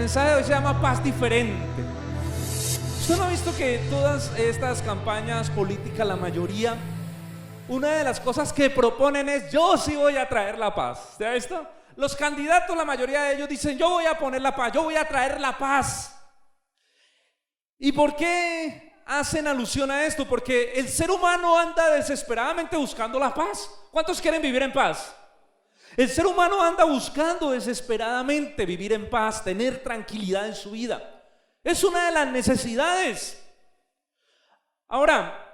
mensaje de hoy se llama Paz Diferente. ¿Usted no ha visto que todas estas campañas políticas, la mayoría, una de las cosas que proponen es: yo sí voy a traer la paz? ¿Usted ha visto? Los candidatos, la mayoría de ellos dicen: yo voy a poner la paz, yo voy a traer la paz. ¿Y por qué hacen alusión a esto? Porque el ser humano anda desesperadamente buscando la paz. ¿Cuántos quieren vivir en paz? El ser humano anda buscando desesperadamente vivir en paz, tener tranquilidad en su vida. Es una de las necesidades. Ahora,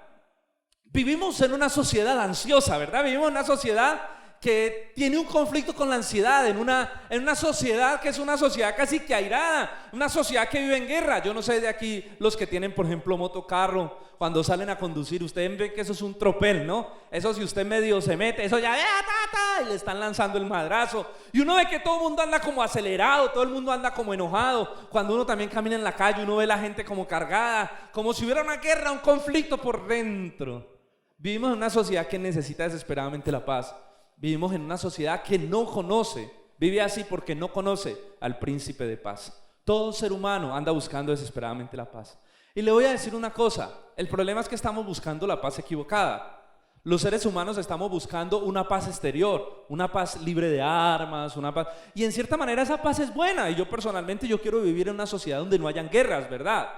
vivimos en una sociedad ansiosa, ¿verdad? Vivimos en una sociedad que tiene un conflicto con la ansiedad, en una sociedad que es una sociedad casi que airada, una sociedad que vive en guerra. Yo no sé de aquí los que tienen, por ejemplo, motocarro, cuando salen a conducir, ustedes ven que eso es un tropel, ¿no? Eso, si usted medio se mete, eso ya y le están lanzando el madrazo, y uno ve que todo el mundo anda como acelerado, todo el mundo anda como enojado. Cuando uno también camina en la calle, uno ve la gente como cargada, como si hubiera una guerra, un conflicto por dentro. Vivimos en una sociedad que necesita desesperadamente la paz. Vivimos en una sociedad que no conoce, vive así porque no conoce al príncipe de paz. Todo ser humano anda buscando desesperadamente la paz. Y le voy a decir una cosa: el problema es que estamos buscando la paz equivocada. Los seres humanos estamos buscando una paz exterior, una paz libre de armas, una paz, y en cierta manera esa paz es buena. Y yo personalmente, yo quiero vivir en una sociedad donde no hayan guerras, ¿verdad?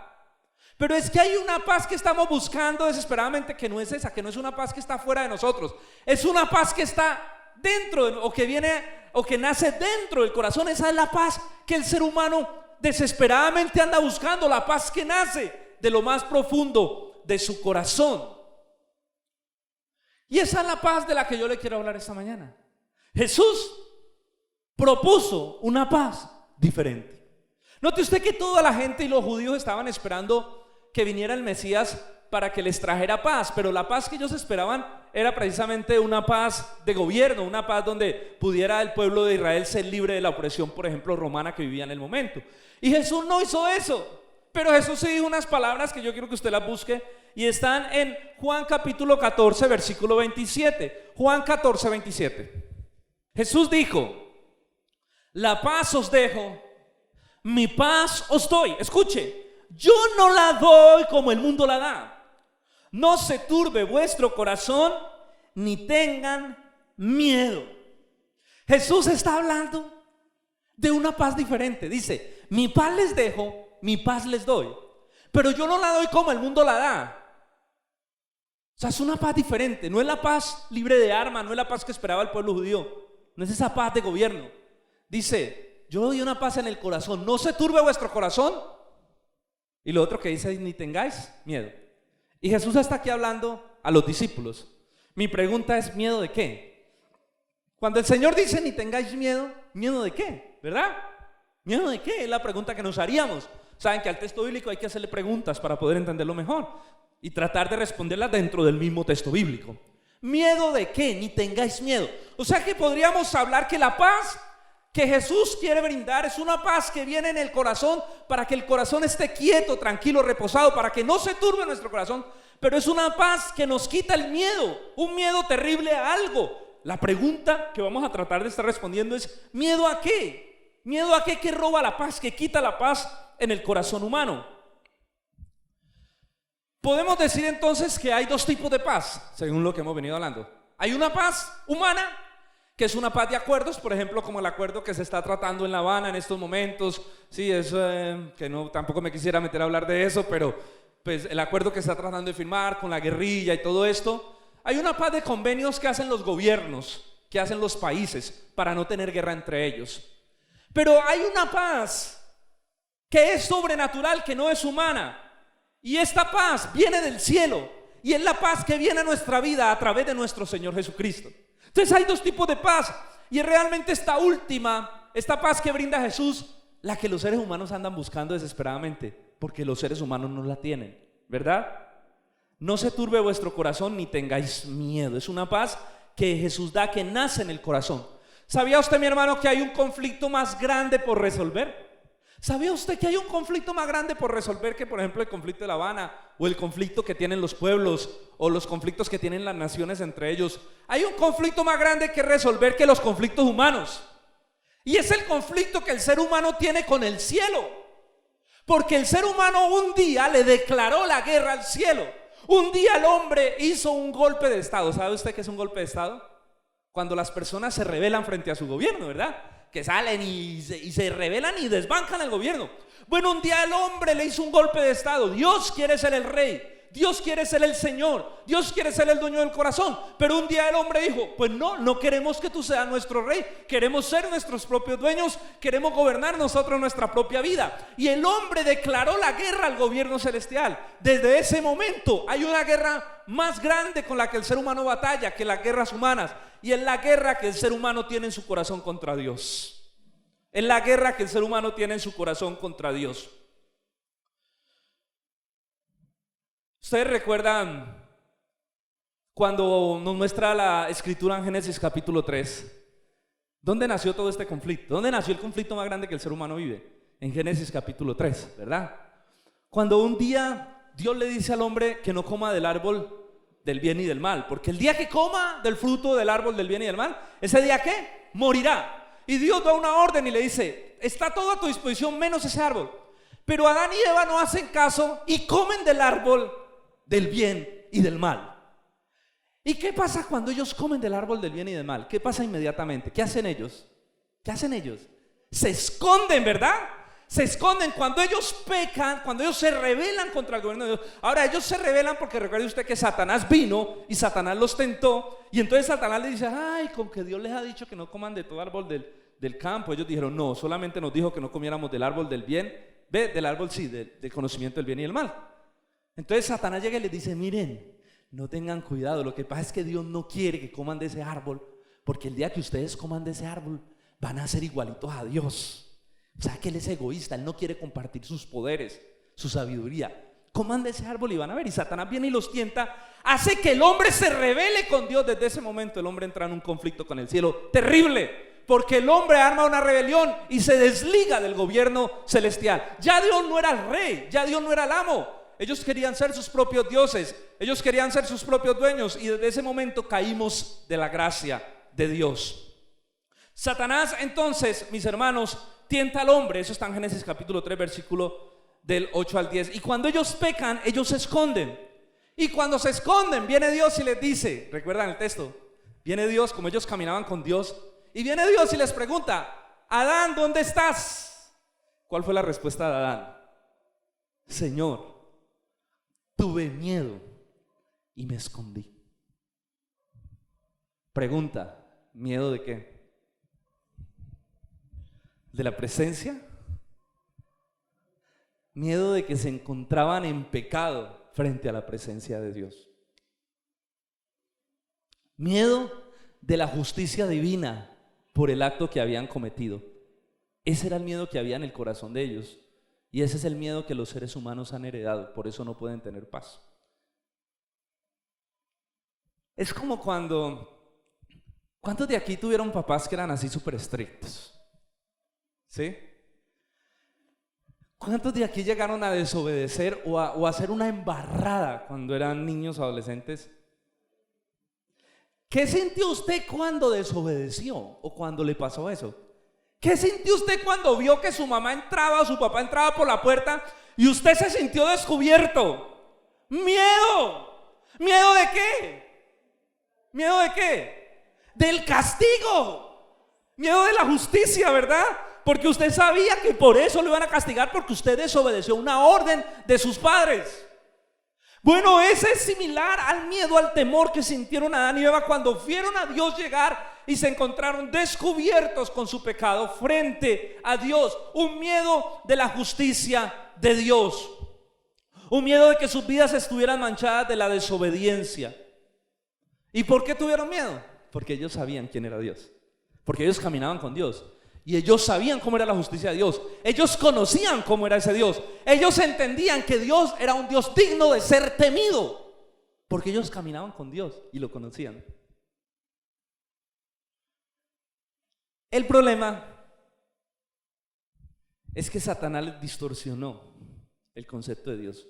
Pero es que hay una paz que estamos buscando desesperadamente, que no es esa, que no es una paz que está fuera de nosotros, es una paz que está dentro, o que viene, o que nace dentro del corazón. Esa es la paz que el ser humano desesperadamente anda buscando, la paz que nace de lo más profundo de su corazón. Y esa es la paz de la que yo le quiero hablar esta mañana. Jesús propuso una paz diferente. Note usted que toda la gente y los judíos estaban esperando que viniera el Mesías para que les trajera paz, pero la paz que ellos esperaban era precisamente una paz de gobierno, una paz donde pudiera el pueblo de Israel ser libre de la opresión, por ejemplo, romana que vivía en el momento. Y Jesús no hizo eso, pero Jesús sí dijo unas palabras que yo quiero que usted las busque, y están en Juan capítulo 14, versículo 27. Juan 14, 27. Jesús dijo: la paz os dejo, mi paz os doy. Escuche, yo no la doy como el mundo la da. No se turbe vuestro corazón, ni tengan miedo. Jesús está hablando de una paz diferente. Dice: mi paz les dejo, mi paz les doy, pero yo no la doy como el mundo la da. O sea, es una paz diferente. No es la paz libre de armas, no es la paz que esperaba el pueblo judío, no es esa paz de gobierno. Dice: yo doy una paz en el corazón, no se turbe vuestro corazón. Y lo otro que dice es: ni tengáis miedo. Y Jesús está aquí hablando a los discípulos. Mi pregunta es: ¿miedo de qué? Cuando el Señor dice ni tengáis miedo, ¿miedo de qué? ¿Verdad? ¿Miedo de qué? Es la pregunta que nos haríamos. Saben que al texto bíblico hay que hacerle preguntas para poder entenderlo mejor y tratar de responderlas dentro del mismo texto bíblico. ¿Miedo de qué? Ni tengáis miedo. O sea que podríamos hablar que la paz que Jesús quiere brindar es una paz que viene en el corazón, para que el corazón esté quieto, tranquilo, reposado, para que no se turbe nuestro corazón. Pero es una paz que nos quita el miedo, un miedo terrible a algo. La pregunta que vamos a tratar de estar respondiendo es: ¿miedo a qué? ¿Miedo a qué? ¿Qué roba la paz? ¿Qué quita la paz en el corazón humano? Podemos decir entonces que hay dos tipos de paz, según lo que hemos venido hablando. Hay una paz humana, que es una paz de acuerdos, por ejemplo, como el acuerdo que se está tratando en La Habana en estos momentos. Sí, es que no, tampoco me quisiera meter a hablar de eso, pero pues el acuerdo que se está tratando de firmar con la guerrilla y todo esto. Hay una paz de convenios que hacen los gobiernos, que hacen los países para no tener guerra entre ellos. Pero hay una paz que es sobrenatural, que no es humana, y esta paz viene del cielo, y es la paz que viene a nuestra vida a través de nuestro Señor Jesucristo. Entonces hay dos tipos de paz, y es realmente esta última, esta paz que brinda Jesús, la que los seres humanos andan buscando desesperadamente, porque los seres humanos no la tienen, ¿verdad? No se turbe vuestro corazón ni tengáis miedo. Es una paz que Jesús da, que nace en el corazón. ¿Sabía usted, mi hermano, que hay un conflicto más grande por resolver? ¿Sabía usted que hay un conflicto más grande por resolver que, por ejemplo, el conflicto de La Habana, o el conflicto que tienen los pueblos, o los conflictos que tienen las naciones entre ellos? Hay un conflicto más grande que resolver que los conflictos humanos. Y es el conflicto que el ser humano tiene con el cielo. Porque el ser humano un día le declaró la guerra al cielo. Un día el hombre hizo un golpe de estado. ¿Sabe usted qué es un golpe de estado? Cuando las personas se rebelan frente a su gobierno, ¿verdad? Que salen y se rebelan y desbancan el gobierno. Bueno, un día el hombre le hizo un golpe de estado. Dios quiere ser el rey, Dios quiere ser el Señor, Dios quiere ser el dueño del corazón. Pero un día el hombre dijo: pues no queremos que tú seas nuestro rey, queremos ser nuestros propios dueños, queremos gobernar nosotros nuestra propia vida. Y el hombre declaró la guerra al gobierno celestial. Desde ese momento hay una guerra más grande con la que el ser humano batalla que las guerras humanas, y es la guerra que el ser humano tiene en su corazón contra Dios. Es la guerra que el ser humano tiene en su corazón contra Dios. Ustedes recuerdan cuando nos muestra la escritura en Génesis capítulo 3, ¿dónde nació todo este conflicto? ¿Dónde nació el conflicto más grande que el ser humano vive? En Génesis capítulo 3, ¿verdad? Cuando un día Dios le dice al hombre que no coma del árbol del bien y del mal, porque el día que coma del fruto del árbol del bien y del mal, ese día ¿qué? Morirá. Y Dios da una orden y le dice: está todo a tu disposición menos ese árbol. Pero Adán y Eva no hacen caso y comen del árbol del bien y del mal. ¿Y qué pasa cuando ellos comen del árbol del bien y del mal? ¿Qué pasa inmediatamente? ¿Qué hacen ellos? ¿Qué hacen ellos? Se esconden, ¿verdad? Se esconden cuando ellos pecan, cuando ellos se rebelan contra el gobierno de Dios. Ahora ellos se rebelan porque recuerde usted que Satanás vino y Satanás los tentó. Y entonces Satanás le dice: ay, con que Dios les ha dicho que no coman de todo árbol del campo. Ellos dijeron: no, solamente nos dijo que no comiéramos del árbol del bien, del árbol sí, del conocimiento del bien y del mal. Entonces Satanás llega y les dice: miren, no tengan cuidado, lo que pasa es que Dios no quiere que coman de ese árbol, porque el día que ustedes coman de ese árbol van a ser igualitos a Dios. O sea que Él es egoísta, Él no quiere compartir sus poderes, su sabiduría. Coman de ese árbol y van a ver. Y Satanás viene y los tienta, hace que el hombre se rebele con Dios. Desde ese momento el hombre entra en un conflicto con el cielo terrible, porque el hombre arma una rebelión y se desliga del gobierno celestial. Ya Dios no era el rey, ya Dios no era el amo. Ellos querían ser sus propios dioses, ellos querían ser sus propios dueños, y desde ese momento caímos de la gracia de Dios. Satanás entonces, mis hermanos, tienta al hombre. Eso está en Génesis capítulo 3, versículo del 8 al 10. Y cuando ellos pecan, ellos se esconden. Y cuando se esconden, viene Dios y les dice, ¿recuerdan el texto? Viene Dios, como ellos caminaban con Dios, y viene Dios y les pregunta: Adán, ¿dónde estás? ¿Cuál fue la respuesta de Adán? Señor, tuve miedo y me escondí. Pregunta: ¿miedo de qué? ¿De la presencia? Miedo de que se encontraban en pecado frente a la presencia de Dios. Miedo de la justicia divina por el acto que habían cometido. Ese era el miedo que había en el corazón de ellos. Y ese es el miedo que los seres humanos han heredado. Por eso no pueden tener paz. Es como ¿cuántos de aquí tuvieron papás que eran así súper estrictos? ¿Sí? ¿Cuántos de aquí llegaron a desobedecer o a hacer una embarrada cuando eran niños o adolescentes? ¿Qué sintió usted cuando desobedeció o cuando le pasó eso? ¿Qué sintió usted cuando vio que su mamá entraba o su papá entraba por la puerta y usted se sintió descubierto? ¡Miedo! ¿Miedo de qué? ¿Miedo de qué? Del castigo. Miedo de la justicia, ¿verdad? Porque usted sabía que por eso lo iban a castigar, porque usted desobedeció una orden de sus padres. Bueno, ese es similar al miedo, al temor que sintieron Adán y Eva cuando vieron a Dios llegar y se encontraron descubiertos con su pecado frente a Dios. Un miedo de la justicia de Dios. Un miedo de que sus vidas estuvieran manchadas de la desobediencia. ¿Y por qué tuvieron miedo? Porque ellos sabían quién era Dios. Porque ellos caminaban con Dios. Y ellos sabían cómo era la justicia de Dios. Ellos conocían cómo era ese Dios. Ellos entendían que Dios era un Dios digno de ser temido, porque ellos caminaban con Dios y lo conocían. El problema es que Satanás distorsionó el concepto de Dios.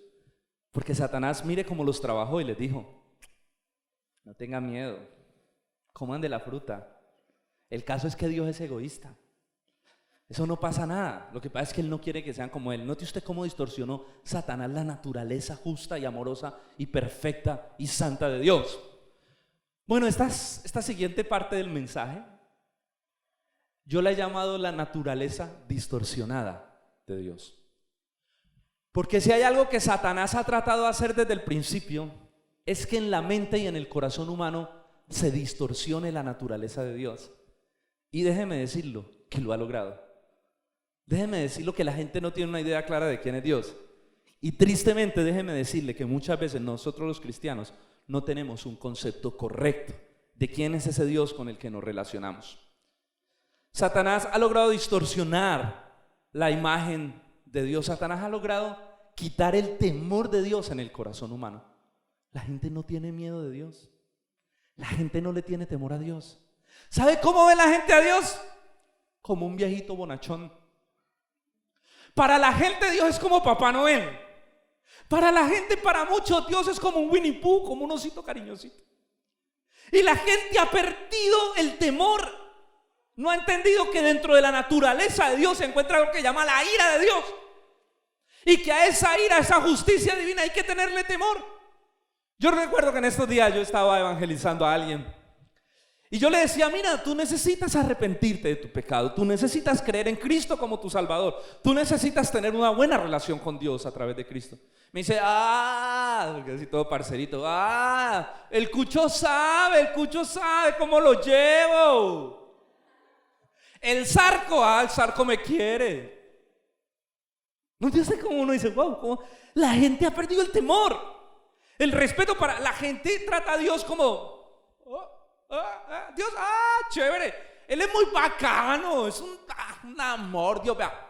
Porque Satanás, mire cómo los trabajó y les dijo: no tengan miedo, coman de la fruta. El caso es que Dios es egoísta. Eso no pasa nada. Lo que pasa es que Él no quiere que sean como Él. Note usted cómo distorsionó Satanás la naturaleza justa y amorosa y perfecta y santa de Dios. Bueno, esta siguiente parte del mensaje yo la he llamado la naturaleza distorsionada de Dios. Porque si hay algo que Satanás ha tratado de hacer desde el principio, es que en la mente y en el corazón humano se distorsione la naturaleza de Dios. Y déjeme decirlo, que lo ha logrado. Déjeme decirlo, que la gente no tiene una idea clara de quién es Dios. Y tristemente déjeme decirle que muchas veces nosotros los cristianos no tenemos un concepto correcto de quién es ese Dios con el que nos relacionamos. Satanás ha logrado distorsionar la imagen de Dios. Satanás ha logrado quitar el temor de Dios en el corazón humano. La gente no tiene miedo de Dios. La gente no le tiene temor a Dios. ¿Sabe cómo ve la gente a Dios? Como un viejito bonachón. Para la gente Dios es como Papá Noel. Para la gente, para muchos, Dios es como un Winnie Pooh, como un osito cariñosito. Y la gente ha perdido el temor. No ha entendido que dentro de la naturaleza de Dios se encuentra algo que llama la ira de Dios. Y que a esa ira, a esa justicia divina hay que tenerle temor. Yo recuerdo que en estos días yo estaba evangelizando a alguien. Y yo le decía, mira, tú necesitas arrepentirte de tu pecado. Tú necesitas creer en Cristo como tu Salvador. Tú necesitas tener una buena relación con Dios a través de Cristo. Me dice, porque así todo parcerito. El cucho sabe cómo lo llevo. El zarco me quiere. ¿No entiendes cómo uno dice, wow, cómo la gente ha perdido el temor? El respeto para la gente trata a Dios como Dios, chévere. Él es muy bacano, es un amor, Dios, vea,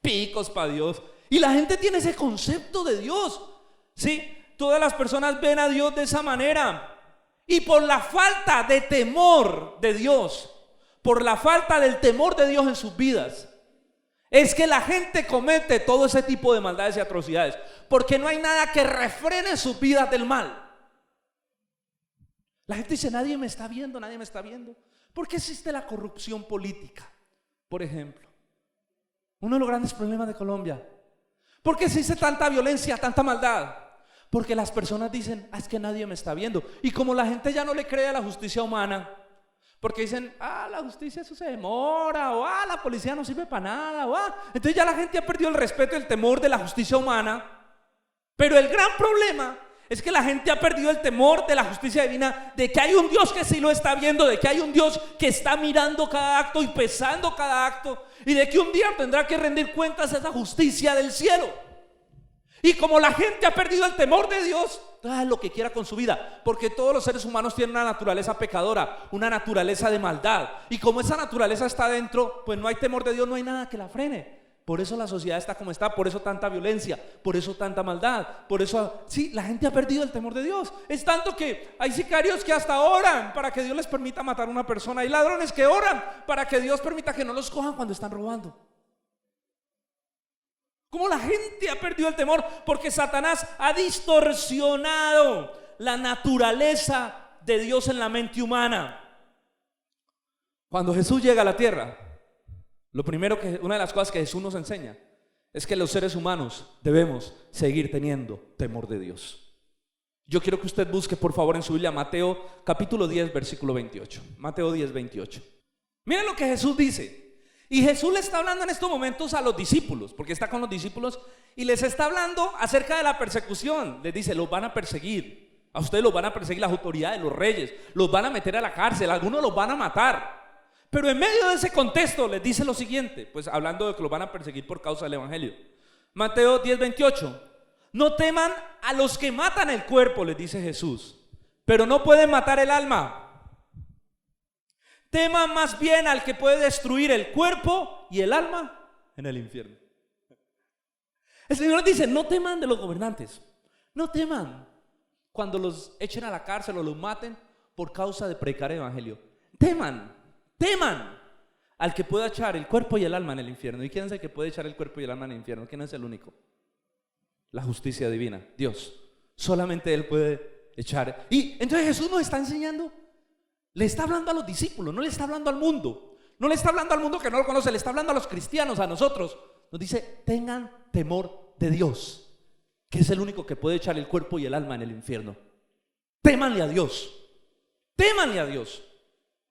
picos para Dios. Y la gente tiene ese concepto de Dios, ¿sí? Todas las personas ven a Dios de esa manera. Y por la falta de temor de Dios, por la falta del temor de Dios en sus vidas, es que la gente comete todo ese tipo de maldades y atrocidades, porque no hay nada que refrene sus vidas del mal. La gente dice, nadie me está viendo. ¿Por qué existe la corrupción política? Por ejemplo, uno de los grandes problemas de Colombia. ¿Por qué existe tanta violencia, tanta maldad? Porque las personas dicen, es que nadie me está viendo. Y como la gente ya no le cree a la justicia humana, porque dicen, la justicia eso se demora, o la policía no sirve para nada, entonces ya la gente ha perdido el respeto y el temor de la justicia humana. Pero el gran problema es que la gente ha perdido el temor de la justicia divina, de que hay un Dios que sí lo está viendo, de que hay un Dios que está mirando cada acto y pesando cada acto, y de que un día tendrá que rendir cuentas a esa justicia del cielo. Y como la gente ha perdido el temor de Dios, haga lo que quiera con su vida, porque todos los seres humanos tienen una naturaleza pecadora, una naturaleza de maldad, y como esa naturaleza está dentro, pues no hay temor de Dios, no hay nada que la frene. Por eso la sociedad está como está, por eso tanta violencia, por eso tanta maldad, por eso, sí, la gente ha perdido el temor de Dios. Es tanto que hay sicarios que hasta oran para que Dios les permita matar a una persona. Hay ladrones que oran para que Dios permita que no los cojan cuando están robando. Como la gente ha perdido el temor, porque Satanás ha distorsionado la naturaleza de Dios en la mente humana. Cuando Jesús llega a la tierra, una de las cosas que Jesús nos enseña es que los seres humanos debemos seguir teniendo temor de Dios. Yo quiero que usted busque por favor en su Biblia Mateo capítulo 10 versículo 28. Mateo 10, 28. Miren lo que Jesús dice. Y Jesús le está hablando en estos momentos a los discípulos, porque está con los discípulos y les está hablando acerca de la persecución. Les dice, los van a perseguir. A ustedes los van a perseguir las autoridades, los reyes. Los van a meter a la cárcel, algunos los van a matar. Pero en medio de ese contexto les dice lo siguiente, pues hablando de que los van a perseguir por causa del evangelio. Mateo 10, 28. No teman a los que matan el cuerpo, les dice Jesús, pero no pueden matar el alma. Teman más bien al que puede destruir el cuerpo y el alma en el infierno. El Señor dice, no teman de los gobernantes. No teman cuando los echen a la cárcel o los maten por causa de predicar el evangelio. Teman al que pueda echar el cuerpo y el alma en el infierno. ¿Y quién es el que puede echar el cuerpo y el alma en el infierno? ¿Quién es el único? La justicia divina, Dios. Solamente Él puede echar. Y entonces Jesús nos está enseñando. Le está hablando a los discípulos, no le está hablando al mundo. No le está hablando al mundo que no lo conoce, le está hablando a los cristianos, a nosotros. Nos dice, tengan temor de Dios, que es el único que puede echar el cuerpo y el alma en el infierno. Témanle a Dios, témanle a Dios,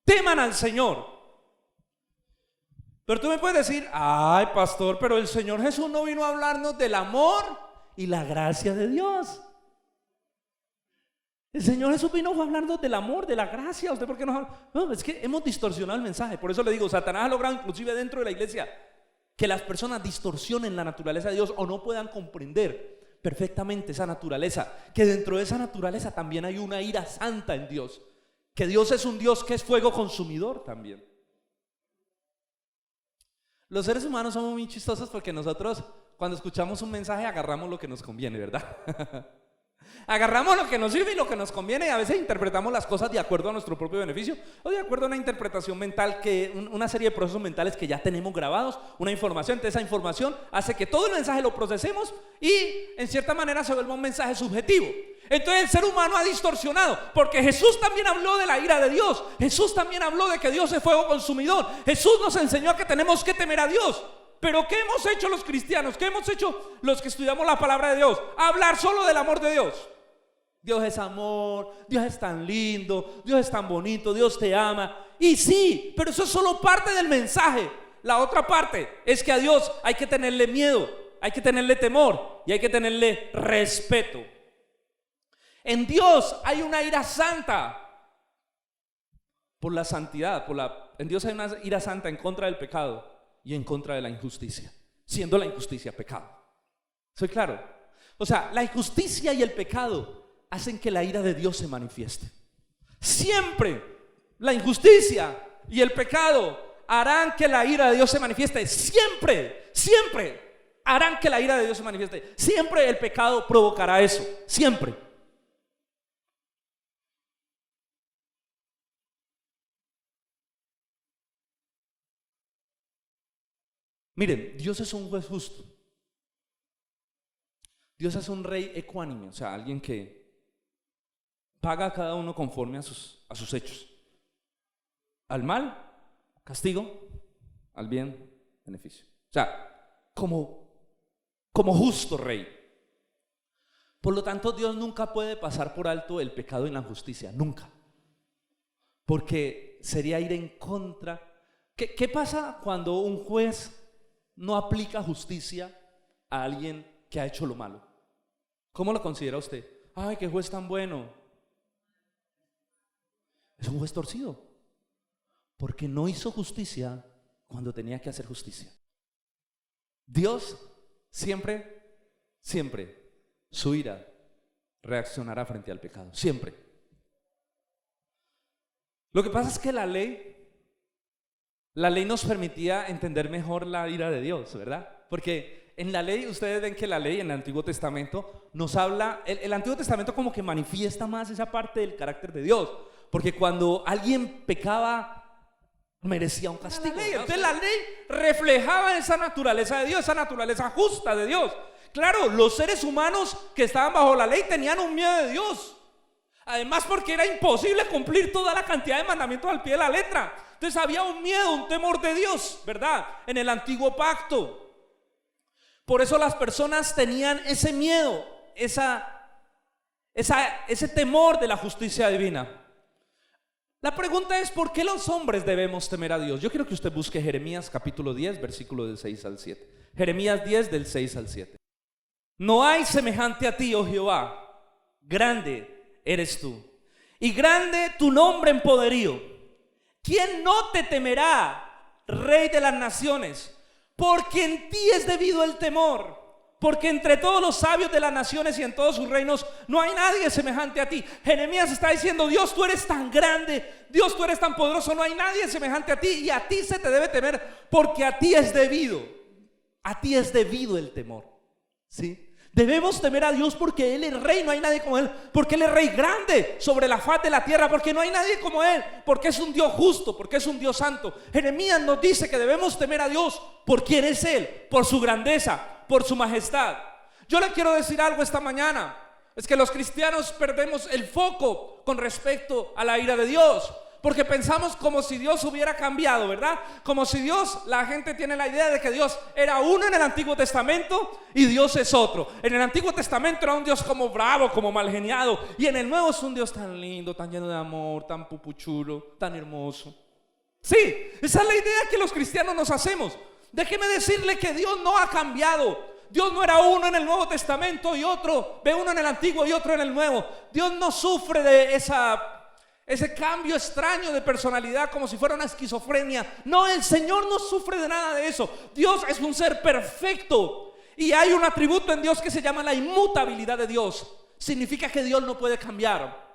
teman al Señor. Pero tú me puedes decir, ay pastor, pero el Señor Jesús no vino a hablarnos del amor y la gracia de Dios. El Señor Jesús vino a hablarnos del amor, de la gracia. ¿Usted por qué nos habla? No, es que hemos distorsionado el mensaje. Por eso le digo, Satanás ha logrado inclusive dentro de la iglesia que las personas distorsionen la naturaleza de Dios o no puedan comprender perfectamente esa naturaleza, que dentro de esa naturaleza también hay una ira santa en Dios, que Dios es un Dios que es fuego consumidor también. Los seres humanos somos muy chistosos porque nosotros cuando escuchamos un mensaje agarramos lo que nos conviene, ¿verdad? Agarramos lo que nos sirve y lo que nos conviene, y a veces interpretamos las cosas de acuerdo a nuestro propio beneficio o de acuerdo a una interpretación mental, una serie de procesos mentales que ya tenemos grabados, una información. Entonces esa información hace que todo el mensaje lo procesemos y en cierta manera se vuelva un mensaje subjetivo. Entonces el ser humano ha distorsionado, porque Jesús también habló de la ira de Dios. Jesús también habló de que Dios es fuego consumidor. Jesús nos enseñó que tenemos que temer a Dios. Pero ¿qué hemos hecho los cristianos? ¿Qué hemos hecho los que estudiamos la palabra de Dios? Hablar solo del amor de Dios. Dios es amor, Dios es tan lindo, Dios es tan bonito, Dios te ama. Y sí, pero eso es solo parte del mensaje. La otra parte es que a Dios hay que tenerle miedo, hay que tenerle temor y hay que tenerle respeto. En Dios hay una ira santa por la santidad, en Dios hay una ira santa en contra del pecado y en contra de la injusticia, siendo la injusticia pecado. ¿Soy claro? O sea, la injusticia y el pecado hacen que la ira de Dios se manifieste. Siempre la injusticia y el pecado harán que la ira de Dios se manifieste. Siempre, siempre harán que la ira de Dios se manifieste. Siempre el pecado provocará eso, siempre. Miren, Dios es un juez justo. Dios es un rey ecuánime, o sea, alguien que paga a cada uno conforme a sus hechos. Al mal, castigo; al bien, beneficio. O sea, como justo rey. Por lo tanto, Dios nunca puede pasar por alto el pecado y la injusticia, nunca. Porque sería ir en contra. ¿Qué pasa cuando un juez no aplica justicia a alguien que ha hecho lo malo? ¿Cómo lo considera usted? Ay, qué juez tan bueno. Es un juez torcido, porque no hizo justicia cuando tenía que hacer justicia. Dios siempre, su ira reaccionará frente al pecado, siempre. Lo que pasa es que la ley nos permitía entender mejor la ira de Dios, ¿verdad? Porque en la ley, ustedes ven que la ley en el Antiguo Testamento nos habla, el Antiguo Testamento como que manifiesta más esa parte del carácter de Dios, porque cuando alguien pecaba merecía un castigo. Entonces la ley reflejaba esa naturaleza de Dios, esa naturaleza justa de Dios. Claro, los seres humanos que estaban bajo la ley tenían un miedo de Dios. Además, porque era imposible cumplir toda la cantidad de mandamientos al pie de la letra. Entonces había un miedo, un temor de Dios, ¿verdad? En el antiguo pacto. Por eso las personas tenían ese miedo, ese temor de la justicia divina. La pregunta es, ¿por qué los hombres debemos temer a Dios? Yo quiero que usted busque Jeremías capítulo 10, versículo del 6 al 7. Jeremías 10 del 6 al 7. No hay semejante a ti, oh Jehová, grande eres tú, y grande tu nombre en poderío. ¿Quién no te temerá, Rey de las naciones? Porque en ti es debido el temor, porque entre todos los sabios de las naciones y en todos sus reinos no hay nadie semejante a ti. Jeremías está diciendo: Dios, tú eres tan grande, Dios, tú eres tan poderoso, no hay nadie semejante a ti, y a ti se te debe temer, porque a ti es debido el temor, ¿sí? Debemos temer a Dios porque Él es rey, no hay nadie como Él, porque Él es rey grande sobre la faz de la tierra, porque no hay nadie como Él, porque es un Dios justo, porque es un Dios santo. Jeremías nos dice que debemos temer a Dios por quién es Él, por su grandeza, por su majestad. Yo le quiero decir algo esta mañana, es que los cristianos perdemos el foco con respecto a la ira de Dios, porque pensamos como si Dios hubiera cambiado, ¿verdad? Como si Dios, la gente tiene la idea de que Dios era uno en el Antiguo Testamento y Dios es otro. En el Antiguo Testamento era un Dios como bravo, como mal geniado, y en el Nuevo es un Dios tan lindo, tan lleno de amor, tan pupuchulo, tan hermoso. Sí, esa es la idea que los cristianos nos hacemos. Déjeme decirle que Dios no ha cambiado. Dios no era uno en el Nuevo Testamento y otro, ve uno en el Antiguo y otro en el Nuevo. Dios no sufre de ese cambio extraño de personalidad como si fuera una esquizofrenia. No, el Señor no sufre de nada de eso. Dios es un ser perfecto y hay un atributo en Dios que se llama la inmutabilidad de Dios. Significa que Dios no puede cambiar.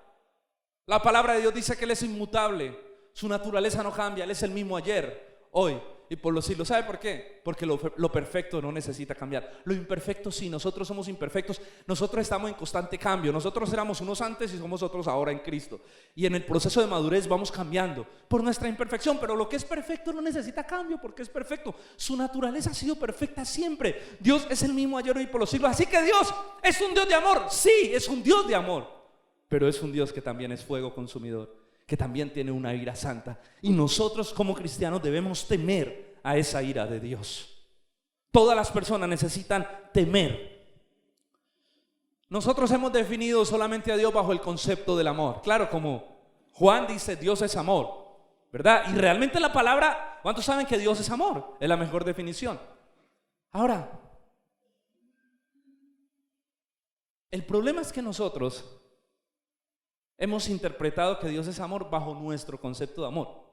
La palabra de Dios dice que Él es inmutable. Su naturaleza no cambia. Él es el mismo ayer, hoy y por los siglos. ¿Sabe por qué? Porque lo perfecto no necesita cambiar. Lo imperfecto sí, nosotros somos imperfectos. Nosotros estamos en constante cambio. Nosotros éramos unos antes y somos otros ahora en Cristo. Y en el proceso de madurez vamos cambiando por nuestra imperfección. Pero lo que es perfecto no necesita cambio porque es perfecto. Su naturaleza ha sido perfecta siempre. Dios es el mismo ayer, hoy y por los siglos. Así que Dios es un Dios de amor. Sí, es un Dios de amor. Pero es un Dios que también es fuego consumidor, que también tiene una ira santa. Y nosotros como cristianos debemos temer a esa ira de Dios. Todas las personas necesitan temer. Nosotros hemos definido solamente a Dios bajo el concepto del amor. Claro, como Juan dice, Dios es amor, ¿verdad? Y realmente la palabra, ¿cuántos saben que Dios es amor? Es la mejor definición. Ahora, el problema es que nosotros hemos interpretado que Dios es amor bajo nuestro concepto de amor.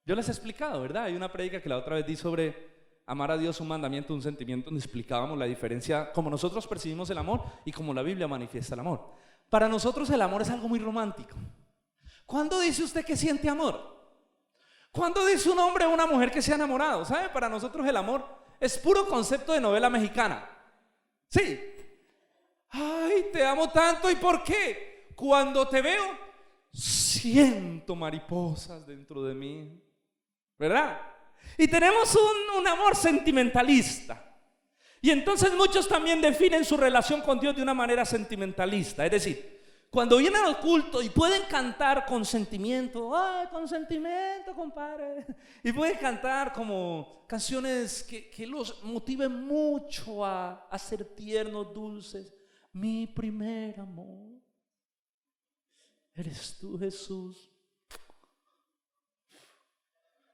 Yo les he explicado, ¿verdad? Hay una prédica que la otra vez di sobre amar a Dios, un mandamiento, un sentimiento, donde explicábamos la diferencia, como nosotros percibimos el amor y como la Biblia manifiesta el amor. Para nosotros el amor es algo muy romántico. ¿Cuándo dice usted que siente amor? ¿Cuándo dice un hombre o una mujer que se ha enamorado? ¿Sabe? Para nosotros el amor es puro concepto de novela mexicana. Sí. Ay, te amo tanto, ¿y por qué? Cuando te veo, siento mariposas dentro de mí, ¿verdad? Y tenemos un amor sentimentalista. Y entonces muchos también definen su relación con Dios de una manera sentimentalista. Es decir, cuando vienen al culto y pueden cantar con sentimiento, ¡ay, con sentimiento, compadre! Y pueden cantar como canciones que los motiven mucho a ser tiernos, dulces. Mi primer amor. Eres tú, Jesús,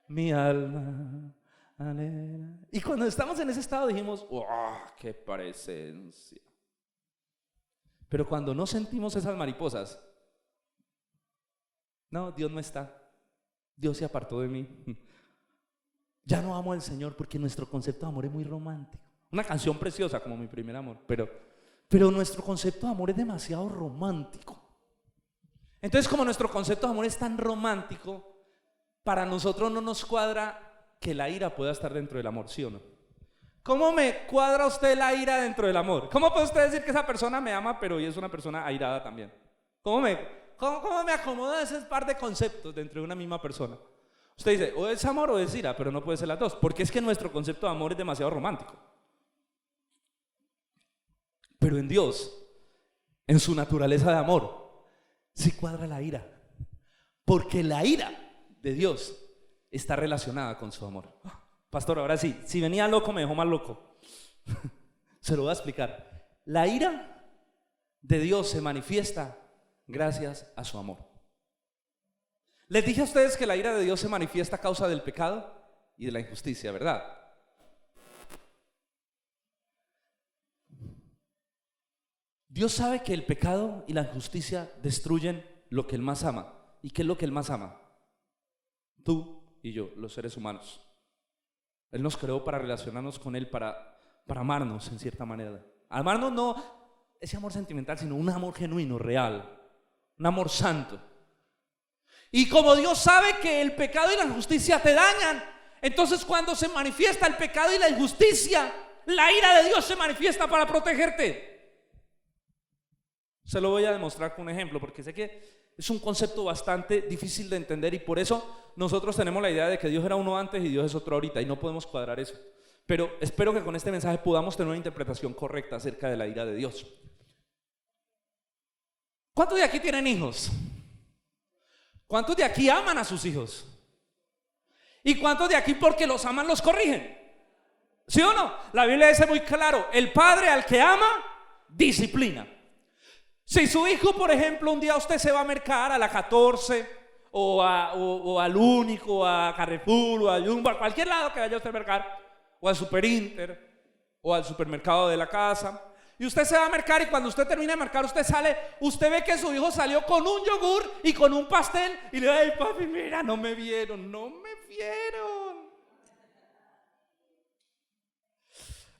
mi alma anhela. Y cuando estamos en ese estado dijimos, ¡oh, qué presencia! Pero cuando no sentimos esas mariposas, no, Dios no está. Dios se apartó de mí. Ya no amo al Señor porque nuestro concepto de amor es muy romántico. Una canción preciosa como Mi primer amor, pero nuestro concepto de amor es demasiado romántico. Entonces, como nuestro concepto de amor es tan romántico, para nosotros no nos cuadra que la ira pueda estar dentro del amor, ¿sí o no? ¿Cómo me cuadra usted la ira dentro del amor? ¿Cómo puede usted decir que esa persona me ama, pero hoy es una persona airada también? ¿Cómo me acomoda ese par de conceptos dentro de una misma persona? Usted dice, o es amor o es ira, pero no puede ser las dos, porque es que nuestro concepto de amor es demasiado romántico. Pero en Dios, en su naturaleza de amor, sí cuadra la ira, porque la ira de Dios está relacionada con su amor. Pastor, ahora sí, si venía loco me dejó más loco. Se lo voy a explicar. La ira de Dios se manifiesta gracias a su amor. Les dije a ustedes que la ira de Dios se manifiesta a causa del pecado y de la injusticia, ¿verdad? Dios sabe que el pecado y la injusticia destruyen lo que Él más ama. ¿Y qué es lo que Él más ama? Tú y yo, los seres humanos. Él nos creó para relacionarnos con Él, para amarnos en cierta manera. Amarnos no ese amor sentimental, sino un amor genuino, real. Un amor santo. Y como Dios sabe que el pecado y la injusticia te dañan, entonces cuando se manifiesta el pecado y la injusticia, la ira de Dios se manifiesta para protegerte. Se lo voy a demostrar con un ejemplo, porque sé que es un concepto bastante difícil de entender y por eso nosotros tenemos la idea de que Dios era uno antes y Dios es otro ahorita y no podemos cuadrar eso. Pero espero que con este mensaje podamos tener una interpretación correcta acerca de la ira de Dios. ¿Cuántos de aquí tienen hijos? ¿Cuántos de aquí aman a sus hijos? ¿Y cuántos de aquí porque los aman los corrigen? ¿Sí o no? La Biblia dice muy claro, el padre al que ama, disciplina. Si su hijo, por ejemplo, un día usted se va a mercar a la 14 o al Único, o a Carrefour, o a Jumbo, a cualquier lado que vaya usted a mercar, o al Super Inter, o al supermercado de la casa, y usted se va a mercar, y cuando usted termina de mercar, usted sale, usted ve que su hijo salió con un yogur y con un pastel, y le dice: ay papi, mira, no me vieron.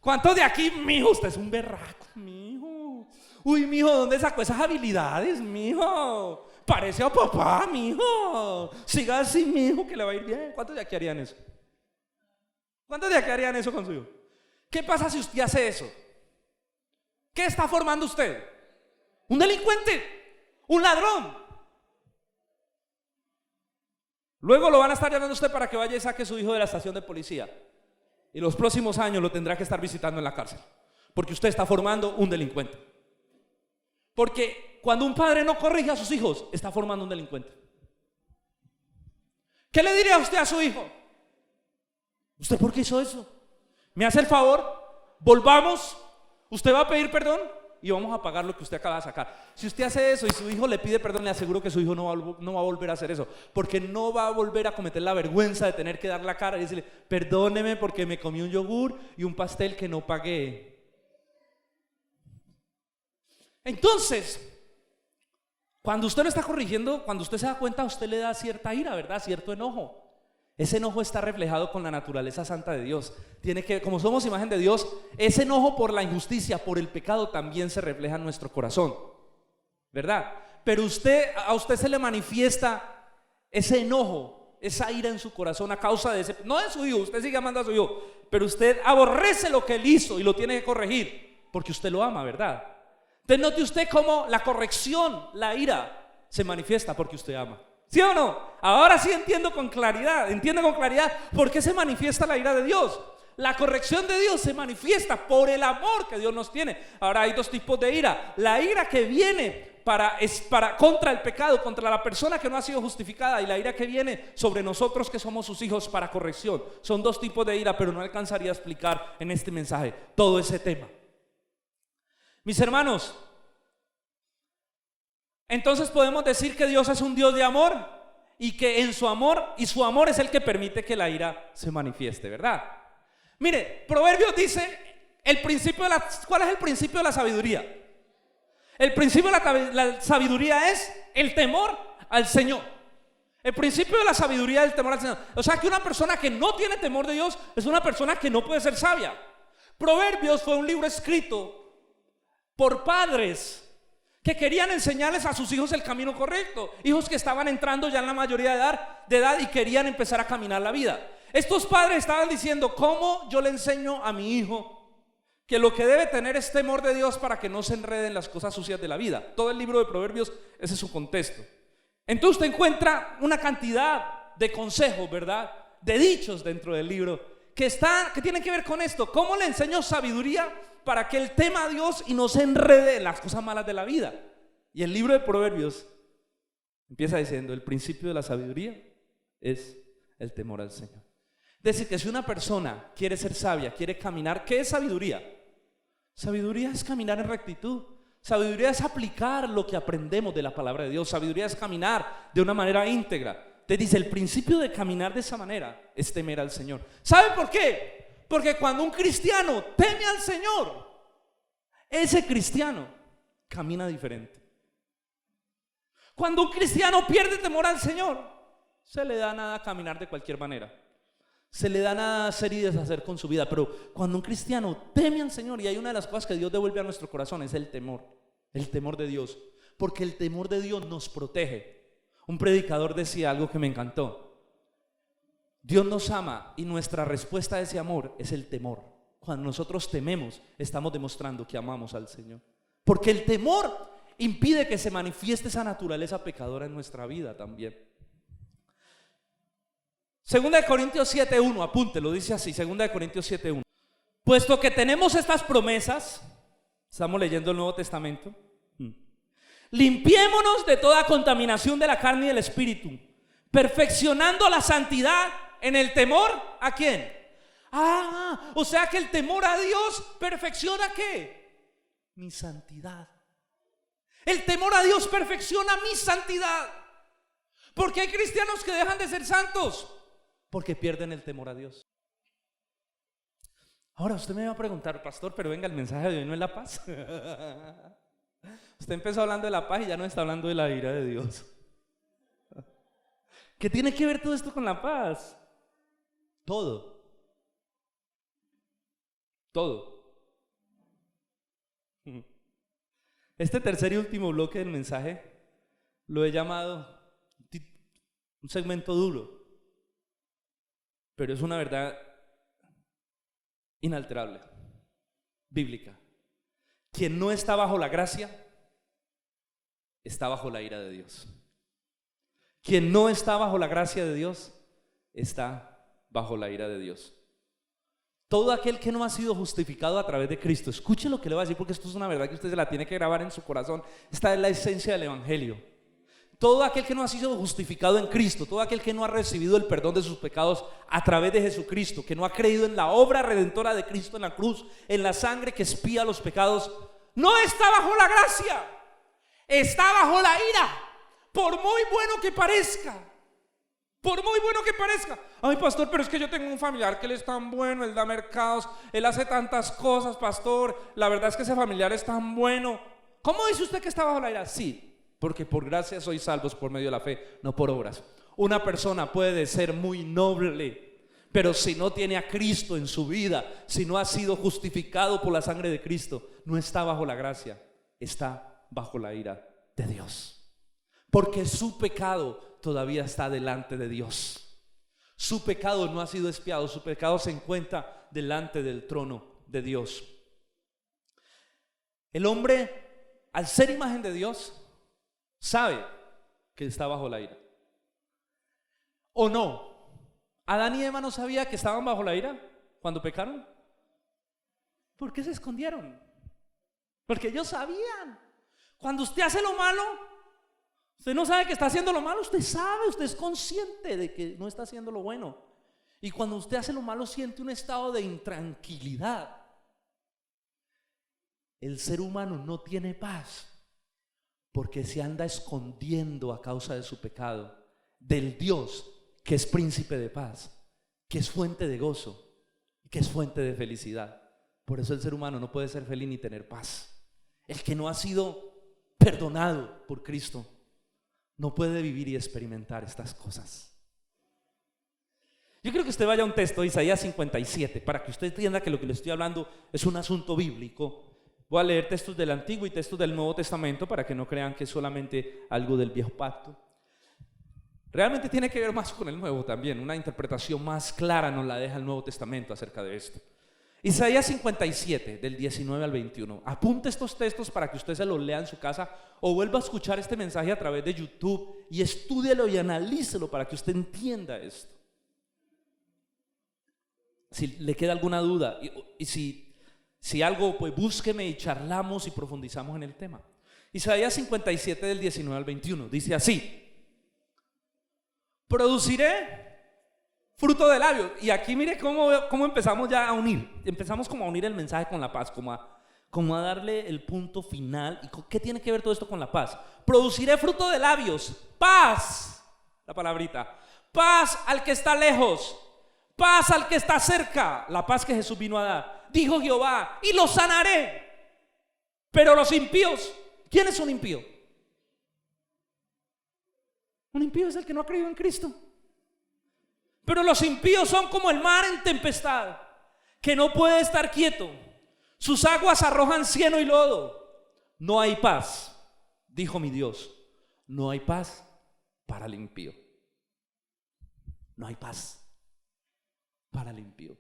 ¿Cuántos de aquí, mijo, usted es un berraco, mijo? Uy, mijo, ¿dónde sacó esas habilidades, mijo? Parece a papá, mijo. Siga así, mijo, que le va a ir bien. ¿Cuántos de aquí harían eso? ¿Cuántos de aquí harían eso con su hijo? ¿Qué pasa si usted hace eso? ¿Qué está formando usted? ¿Un delincuente? ¿Un ladrón? Luego lo van a estar llamando a usted para que vaya y saque a su hijo de la estación de policía. Y los próximos años lo tendrá que estar visitando en la cárcel, porque usted está formando un delincuente. Porque cuando un padre no corrige a sus hijos, está formando un delincuente. ¿Qué le diría usted a su hijo? ¿Usted por qué hizo eso? ¿Me hace el favor? Volvamos. Usted va a pedir perdón y vamos a pagar lo que usted acaba de sacar. Si usted hace eso y su hijo le pide perdón, le aseguro que su hijo no va a volver a hacer eso, porque no va a volver a cometer la vergüenza de tener que dar la cara y decirle: perdóneme porque me comí un yogur y un pastel que no pagué. Entonces, cuando usted lo está corrigiendo, cuando usted se da cuenta, usted le da cierta ira, ¿verdad? Cierto enojo. Ese enojo está reflejado con la naturaleza santa de Dios. Tiene que, como somos imagen de Dios, ese enojo por la injusticia, por el pecado, también se refleja en nuestro corazón, ¿verdad? Pero a usted se le manifiesta ese enojo, esa ira en su corazón a causa de ese, no de su hijo, usted sigue amando a su hijo, pero usted aborrece lo que él hizo y lo tiene que corregir, porque usted lo ama, ¿verdad? Entonces note usted cómo la corrección, la ira, se manifiesta porque usted ama. ¿Sí o no? Ahora sí entiende con claridad por qué se manifiesta la ira de Dios. La corrección de Dios se manifiesta por el amor que Dios nos tiene. Ahora hay dos tipos de ira. La ira que viene contra el pecado, contra la persona que no ha sido justificada, y la ira que viene sobre nosotros que somos sus hijos para corrección. Son dos tipos de ira, pero no alcanzaría a explicar en este mensaje todo ese tema. Mis hermanos, entonces podemos decir que Dios es un Dios de amor y que en su amor, y su amor es el que permite que la ira se manifieste, ¿verdad? Mire, Proverbios dice ¿cuál es el principio de la sabiduría? El principio de la sabiduría es el temor al Señor. El principio de la sabiduría es el temor al Señor. O sea que una persona que no tiene temor de Dios es una persona que no puede ser sabia. Proverbios fue un libro escrito por padres que querían enseñarles a sus hijos el camino correcto. Hijos que estaban entrando ya en la mayoría de edad y querían empezar a caminar la vida. Estos padres estaban diciendo: ¿cómo yo le enseño a mi hijo que lo que debe tener es temor de Dios para que no se enreden las cosas sucias de la vida? Todo el libro de Proverbios, ese es su contexto. Entonces usted encuentra una cantidad de consejos, ¿verdad? De dichos dentro del libro que tienen que ver con esto. ¿Cómo le enseño sabiduría para que él tema a Dios y no se enrede en las cosas malas de la vida? Y el libro de Proverbios empieza diciendo: el principio de la sabiduría es el temor al Señor. Es decir, que si una persona quiere ser sabia, quiere caminar, ¿qué es sabiduría? Sabiduría es caminar en rectitud. Sabiduría es aplicar lo que aprendemos de la palabra de Dios. Sabiduría es caminar de una manera íntegra. Te dice: el principio de caminar de esa manera es temer al Señor. ¿Sabe por qué? Porque cuando un cristiano teme al Señor, ese cristiano camina diferente. Cuando un cristiano pierde temor al Señor, se le da nada a caminar de cualquier manera. Se le da nada a hacer y deshacer con su vida. Pero cuando un cristiano teme al Señor, y hay una de las cosas que Dios devuelve a nuestro corazón, es el temor de Dios. Porque el temor de Dios nos protege. Un predicador decía algo que me encantó: Dios nos ama y nuestra respuesta a ese amor es el temor. Cuando nosotros tememos, estamos demostrando que amamos al Señor. Porque el temor impide que se manifieste esa naturaleza pecadora en nuestra vida también. 2 Corintios 7:1, apúntelo, dice así, 2 Corintios 7:1. Puesto que tenemos estas promesas, estamos leyendo el Nuevo Testamento, limpiémonos de toda contaminación de la carne y del espíritu, perfeccionando la santidad en el temor. ¿A quién? O sea que el temor a Dios perfecciona ¿qué? Mi santidad. El temor a Dios perfecciona mi santidad. Porque hay cristianos que dejan de ser santos porque pierden el temor a Dios. Ahora usted me va a preguntar, pastor, pero venga, el mensaje de hoy no es la paz. Usted empezó hablando de la paz y ya no está hablando de la ira de Dios. ¿Qué tiene que ver todo esto con la paz? Todo. Este tercer y último bloque del mensaje lo he llamado un segmento duro, pero es una verdad inalterable, bíblica. Quien no está bajo la gracia está bajo la ira de Dios. Quien no está bajo la gracia de Dios está bajo la ira de Dios. Todo aquel que no ha sido justificado a través de Cristo, escuche lo que le voy a decir porque esto es una verdad que usted se la tiene que grabar en su corazón. Esta es la esencia del evangelio. Todo aquel que no ha sido justificado en Cristo, todo aquel que no ha recibido el perdón de sus pecados a través de Jesucristo, que no ha creído en la obra redentora de Cristo en la cruz, en la sangre que expía los pecados, no está bajo la gracia, está bajo la ira. Por muy bueno que parezca, por muy bueno que parezca. Ay, pastor, pero es que yo tengo un familiar que él es tan bueno, él da mercados, él hace tantas cosas, pastor. La verdad es que ese familiar es tan bueno. ¿Cómo dice usted que está bajo la ira? Sí, porque por gracia sois salvos por medio de la fe, no por obras. Una persona puede ser muy noble, pero si no tiene a Cristo en su vida, si no ha sido justificado por la sangre de Cristo, no está bajo la gracia, está bajo la ira de Dios. Porque su pecado todavía está delante de Dios. Su pecado no ha sido expiado, su pecado se encuentra delante del trono de Dios. El hombre, al ser imagen de Dios, sabe que está bajo la ira. ¿O no? ¿Adán y Eva no sabían que estaban bajo la ira cuando pecaron? ¿Por qué se escondieron? Porque ellos sabían. Cuando usted hace lo malo, usted no sabe que está haciendo lo malo, usted sabe, usted es consciente de que no está haciendo lo bueno. Y cuando usted hace lo malo siente un estado de intranquilidad. El ser humano no tiene paz porque se anda escondiendo a causa de su pecado del Dios que es príncipe de paz, que es fuente de gozo, que es fuente de felicidad. Por eso el ser humano no puede ser feliz ni tener paz. El que no ha sido perdonado por Cristo no puede vivir y experimentar estas cosas. Yo quiero que usted vaya a un texto de Isaías 57 para que usted entienda que lo que le estoy hablando es un asunto bíblico. Voy a leer textos del Antiguo y textos del Nuevo Testamento para que no crean que es solamente algo del Viejo Pacto. Realmente tiene que ver más con el Nuevo también. Una interpretación más clara nos la deja el Nuevo Testamento acerca de esto. Isaías 57, del 19 al 21. Apunte estos textos para que usted se los lea en su casa o vuelva a escuchar este mensaje a través de YouTube y estúdielo y analícelo para que usted entienda esto. Si le queda alguna duda y si algo, pues búsqueme y charlamos y profundizamos en el tema. Isaías 57, del 19 al 21, dice así: produciré fruto de labios. Y aquí mire cómo empezamos ya a unir. Empezamos como a unir el mensaje con la paz, como a darle el punto final. ¿Y qué tiene que ver todo esto con la paz? Produciré fruto de labios, paz, la palabrita, paz al que está lejos, paz al que está cerca, la paz que Jesús vino a dar. Dijo Jehová, y los sanaré. Pero los impíos, ¿quién es un impío? Un impío es el que no ha creído en Cristo. Pero los impíos son como el mar en tempestad, que no puede estar quieto. Sus aguas arrojan cieno y lodo. No hay paz, dijo mi Dios. No hay paz para el impío. No hay paz para el impío.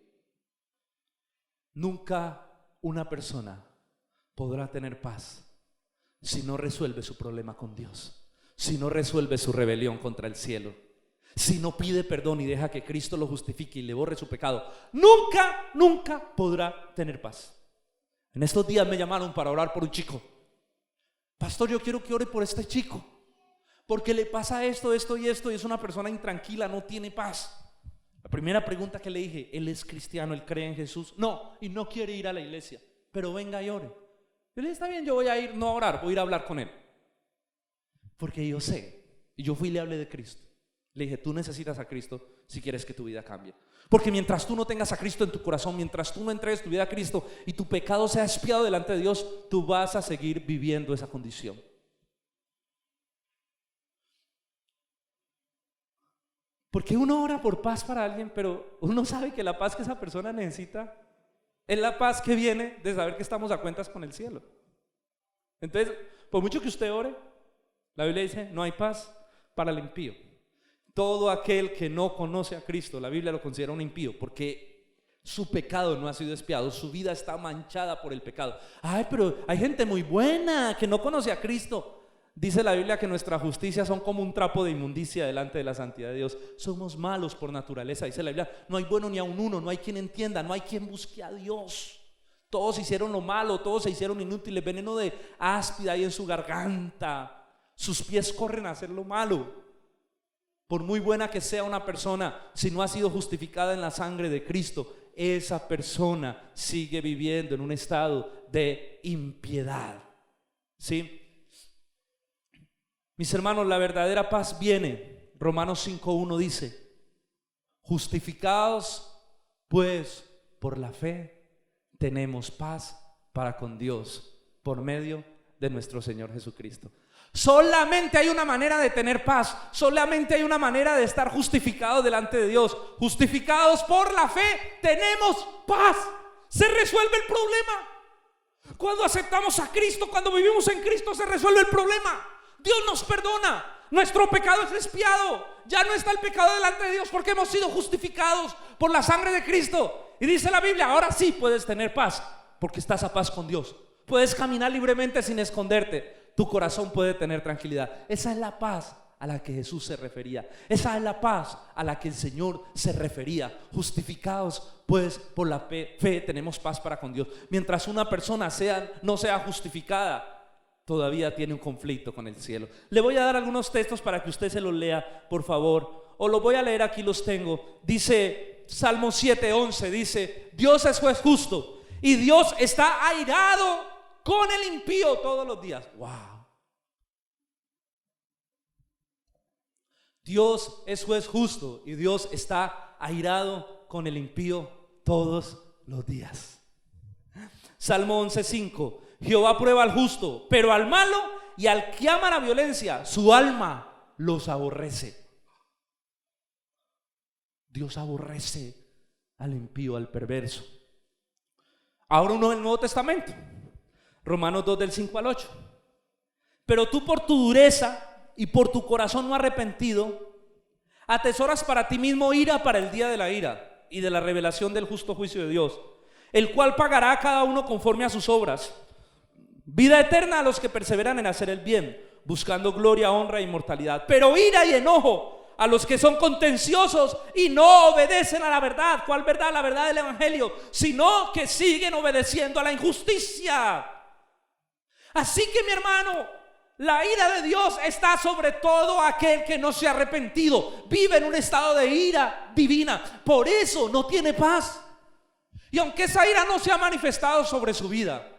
Nunca una persona podrá tener paz si no resuelve su problema con Dios, si no resuelve su rebelión contra el cielo, si no pide perdón y deja que Cristo lo justifique y le borre su pecado. Nunca podrá tener paz. En estos días me llamaron para orar por un chico Pastor, yo quiero que ore por este chico, porque le pasa esto, esto y esto, y es una persona intranquila, no tiene paz. La primera pregunta que le dije: ¿él es cristiano, él cree en Jesús? No, y no quiere ir a la iglesia, pero venga y ore. Yo le dije: está bien, yo voy a ir, no a orar, voy a ir a hablar con él, porque yo sé, y yo fui y le hablé de Cristo. Le dije: tú necesitas a Cristo si quieres que tu vida cambie, porque mientras tú no tengas a Cristo en tu corazón, mientras tú no entregues tu vida a Cristo y tu pecado sea expiado delante de Dios, tú vas a seguir viviendo esa condición. Porque uno ora por paz para alguien, pero uno sabe que la paz que esa persona necesita es la paz que viene de saber que estamos a cuentas con el cielo. Entonces, por mucho que usted ore, la Biblia dice: no hay paz para el impío. Todo aquel que no conoce a Cristo, la Biblia lo considera un impío, porque su pecado no ha sido expiado, su vida está manchada por el pecado. Ay, pero hay gente muy buena que no conoce a Cristo. Dice la Biblia que nuestra justicia son como un trapo de inmundicia delante de la santidad de Dios. Somos malos por naturaleza. Dice la Biblia: no hay bueno ni aun uno, no hay quien entienda, no hay quien busque a Dios. Todos hicieron lo malo, todos se hicieron inútiles, veneno de áspida ahí en su garganta. Sus pies corren a hacer lo malo. Por muy buena que sea una persona, si no ha sido justificada en la sangre de Cristo, esa persona sigue viviendo en un estado de impiedad. ¿Sí? Mis hermanos, la verdadera paz viene. Romanos 5:1 dice: justificados pues por la fe, tenemos paz para con Dios por medio de nuestro Señor Jesucristo. Solamente hay una manera de tener paz, solamente hay una manera de estar justificados delante de Dios. Justificados por la fe, tenemos paz. Se resuelve el problema. Cuando aceptamos a Cristo, cuando vivimos en Cristo, se resuelve el problema. Dios nos perdona, nuestro pecado es expiado, ya no está el pecado delante de Dios, porque hemos sido justificados por la sangre de Cristo. Y dice la Biblia: ahora sí puedes tener paz, porque estás a paz con Dios. Puedes caminar libremente sin esconderte. Tu corazón puede tener tranquilidad. Esa es la paz a la que Jesús se refería. Esa es la paz a la que el Señor se refería. Justificados pues por la fe tenemos paz para con Dios. Mientras una persona no sea justificada, todavía tiene un conflicto con el cielo. Le voy a dar algunos textos para que usted se los lea, por favor. O los voy a leer, aquí los tengo. Dice Salmo 7:11, dice: Dios es juez justo y Dios está airado con el impío todos los días. Wow. Dios es juez justo y Dios está airado con el impío todos los días. Salmo 11:5: Jehová prueba al justo, pero al malo y al que ama la violencia, su alma los aborrece. Dios aborrece al impío, al perverso. Ahora uno del Nuevo Testamento, Romanos 2 del 5 al 8. Pero tú, por tu dureza y por tu corazón no arrepentido, atesoras para ti mismo ira para el día de la ira y de la revelación del justo juicio de Dios, el cual pagará a cada uno conforme a sus obras. Vida eterna a los que perseveran en hacer el bien, buscando gloria, honra e inmortalidad. Pero ira y enojo a los que son contenciosos y no obedecen a la verdad. ¿Cuál verdad? La verdad del evangelio, sino que siguen obedeciendo a la injusticia. Así que, mi hermano, la ira de Dios está sobre todo aquel que no se ha arrepentido. Vive en un estado de ira divina. Por eso no tiene paz. Y aunque esa ira no se ha manifestado sobre su vida,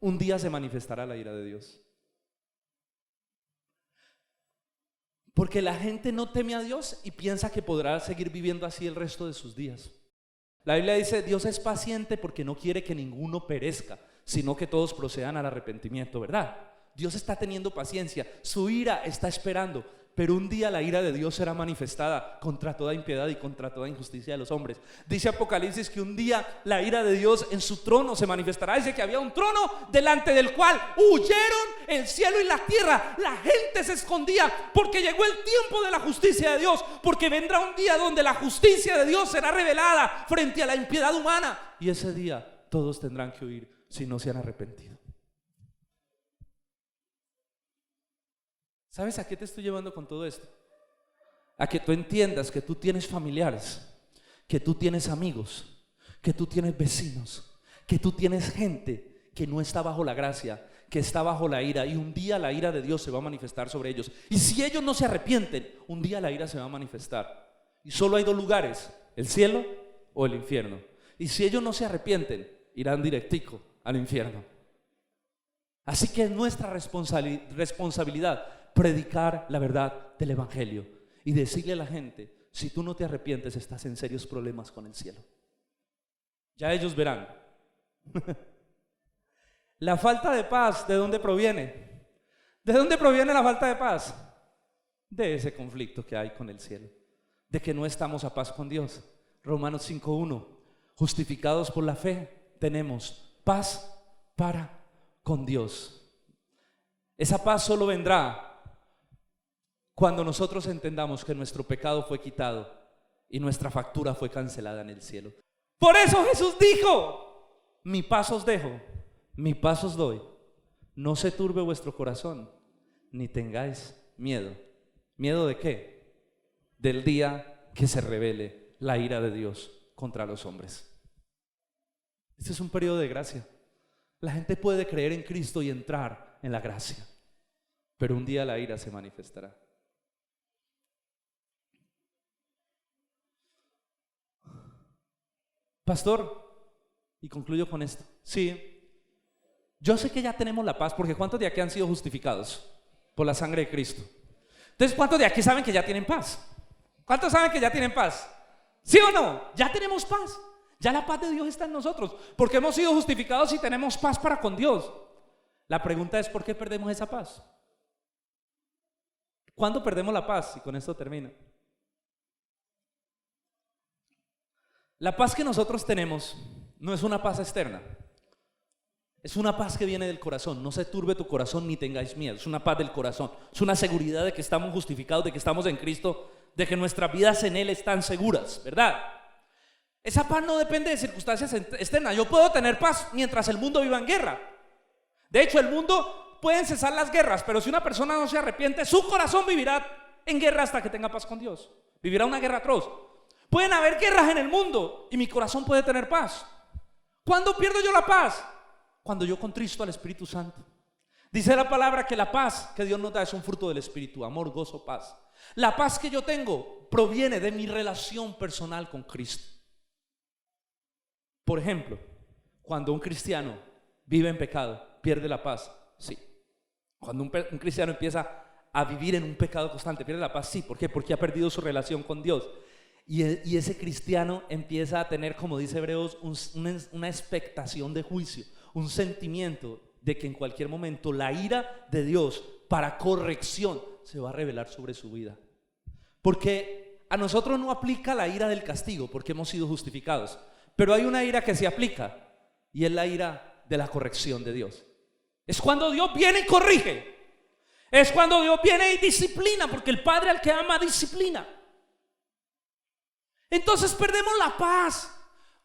un día se manifestará la ira de Dios. Porque la gente no teme a Dios y piensa que podrá seguir viviendo así el resto de sus días. La Biblia dice: Dios es paciente porque no quiere que ninguno perezca, sino que todos procedan al arrepentimiento, ¿verdad? Dios está teniendo paciencia, su ira está esperando, pero un día la ira de Dios será manifestada contra toda impiedad y contra toda injusticia de los hombres. Dice Apocalipsis que un día la ira de Dios en su trono se manifestará. Dice que había un trono delante del cual huyeron el cielo y la tierra. La gente se escondía porque llegó el tiempo de la justicia de Dios, porque vendrá un día donde la justicia de Dios será revelada frente a la impiedad humana, y ese día todos tendrán que huir si no se han arrepentido. ¿Sabes a qué te estoy llevando con todo esto? A que tú entiendas que tú tienes familiares, que tú tienes amigos, que tú tienes vecinos, que tú tienes gente que no está bajo la gracia, que está bajo la ira, y un día la ira de Dios se va a manifestar sobre ellos. Y si ellos no se arrepienten, un día la ira se va a manifestar. Y solo hay dos lugares, el cielo o el infierno. Y si ellos no se arrepienten, irán directico al infierno. Así que es nuestra responsabilidad predicar la verdad del evangelio y decirle a la gente: si tú no te arrepientes, estás en serios problemas con el cielo. Ya ellos verán. La falta de paz, ¿de dónde proviene? ¿De dónde proviene la falta de paz? De ese conflicto que hay con el cielo, de que no estamos a paz con Dios. Romanos 5:1: justificados por la fe, tenemos paz para con Dios. Esa paz solo vendrá cuando nosotros entendamos que nuestro pecado fue quitado y nuestra factura fue cancelada en el cielo. Por eso Jesús dijo: mi paz os dejo, mi paz os doy. No se turbe vuestro corazón, ni tengáis miedo. ¿Miedo de qué? Del día que se revele la ira de Dios contra los hombres. Este es un periodo de gracia. La gente puede creer en Cristo y entrar en la gracia, pero un día la ira se manifestará. Pastor, y concluyo con esto. Sí, yo sé que ya tenemos la paz, porque ¿cuántos de aquí han sido justificados por la sangre de Cristo? Entonces, ¿cuántos de aquí saben que ya tienen paz? ¿Cuántos saben que ya tienen paz? ¿Sí o no? Ya tenemos paz. Ya la paz de Dios está en nosotros, porque hemos sido justificados y tenemos paz para con Dios. La pregunta es: ¿por qué perdemos esa paz? ¿Cuándo perdemos la paz? Y con esto termino. La paz que nosotros tenemos no es una paz externa, es una paz que viene del corazón. No se turbe tu corazón ni tengáis miedo. Es una paz del corazón, es una seguridad de que estamos justificados, de que estamos en Cristo, de que nuestras vidas en Él están seguras, ¿verdad? Esa paz no depende de circunstancias externas. Yo puedo tener paz mientras el mundo viva en guerra. De hecho, el mundo pueden cesar las guerras, pero si una persona no se arrepiente, su corazón vivirá en guerra hasta que tenga paz con Dios. Vivirá una guerra atroz. Pueden haber guerras en el mundo y mi corazón puede tener paz. ¿Cuándo pierdo yo la paz? Cuando yo contristo al Espíritu Santo. Dice la palabra que la paz que Dios nos da es un fruto del Espíritu: amor, gozo, paz. La paz que yo tengo proviene de mi relación personal con Cristo. Por ejemplo, cuando un cristiano vive en pecado, ¿pierde la paz? Sí. Cuando un cristiano empieza a vivir en un pecado constante, ¿pierde la paz? Sí. ¿Por qué? Porque ha perdido su relación con Dios. Y ese cristiano empieza a tener, como dice Hebreos, una expectación de juicio, un sentimiento de que en cualquier momento la ira de Dios para corrección se va a revelar sobre su vida. Porque a nosotros no aplica la ira del castigo, porque hemos sido justificados. Pero hay una ira que se aplica, y es la ira de la corrección de Dios. Es cuando Dios viene y corrige. Es cuando Dios viene y disciplina, porque el Padre al que ama disciplina. Entonces perdemos la paz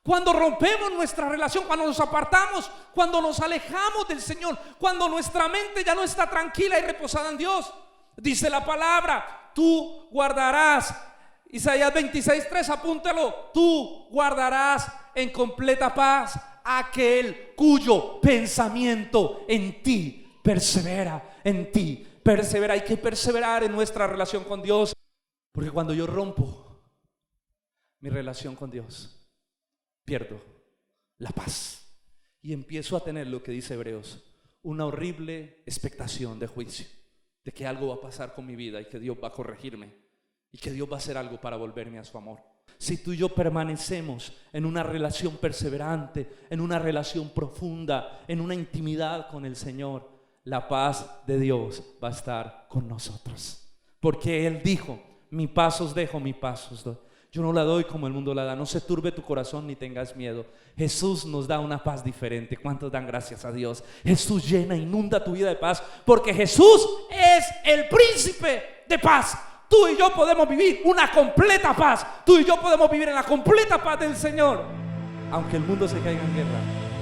cuando rompemos nuestra relación, cuando nos apartamos, cuando nos alejamos del Señor, cuando nuestra mente ya no está tranquila y reposada en Dios. Dice la palabra: tú guardarás, Isaías 26:3, apúntalo, tú guardarás en completa paz aquel cuyo pensamiento en ti persevera, en ti persevera. Hay que perseverar en nuestra relación con Dios, porque cuando yo rompo mi relación con Dios, pierdo la paz y empiezo a tener lo que dice Hebreos: una horrible expectación de juicio, de que algo va a pasar con mi vida y que Dios va a corregirme y que Dios va a hacer algo para volverme a su amor. Si tú y yo permanecemos en una relación perseverante, en una relación profunda, en una intimidad con el Señor, la paz de Dios va a estar con nosotros, porque Él dijo: mi paz os dejo, mi paz os doy. Yo no la doy como el mundo la da. No se turbe tu corazón ni tengas miedo. Jesús nos da una paz diferente. ¿Cuántos dan gracias a Dios? Jesús llena, inunda tu vida de paz, porque Jesús es el príncipe de paz. Tú y yo podemos vivir una completa paz. Tú y yo podemos vivir en la completa paz del Señor, aunque el mundo se caiga en guerra,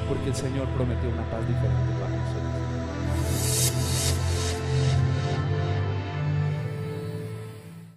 porque el Señor prometió una paz diferente.